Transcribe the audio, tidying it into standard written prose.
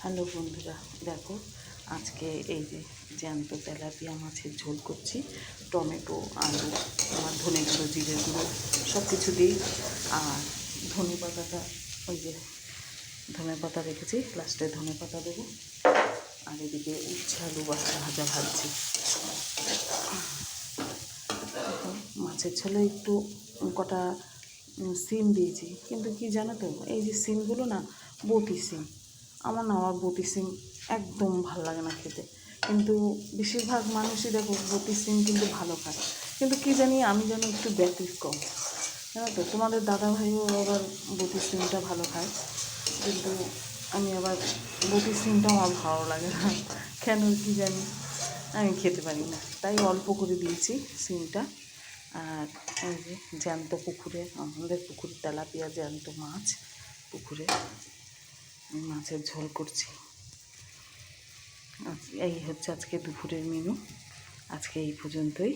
Hello বন্ধুরা, দেখো আজকে এই যে জ্যান্ত তেলাপিয়া মাছের ঝোল করছি। টমেটো, আলু, আমার ধনে গুঁড়ো, জিরে গুঁড়ো সব কিছু দিই। আর ধনে পাতাটা, ওই যে ধনে পাতা রেখেছি, লাস্টে ধনে পাতা দেবো। আর এদিকে উচ্ছে আলু ভাজা ভাজছি। মাছের ঝোলে একটু কটা সিম দিয়েছি, কিন্তু কি জানো তো, এই যে সিমগুলো না বটি সিম। আমার বটি সিম একদম ভালো লাগে না খেতে। কিন্তু বেশিরভাগ মানুষই দেখো বটি সিম কিন্তু ভালো খায়, কিন্তু কি জানি আমি যেন একটু ব্যতিক্রম, জানো তো। তোমাদের দাদাভাইও আবার বটি সিমটা ভালো খায়, কিন্তু আমি আবার বটি সিমটা আমার ভালো লাগে না, কেন কি জানি আমি খেতে পারি না। তাই অল্প করে দিয়েছি সিমটা। আর এই যে জ্যান্ত পুকুরে, আমাদের পুকুরে তেলাপিয়া জ্যান্ত মাছ, পুকুরে মাছের ঝোল করছি। এই হচ্ছে আজকে দুপুরের মেনু। আজকে এই পর্যন্তই।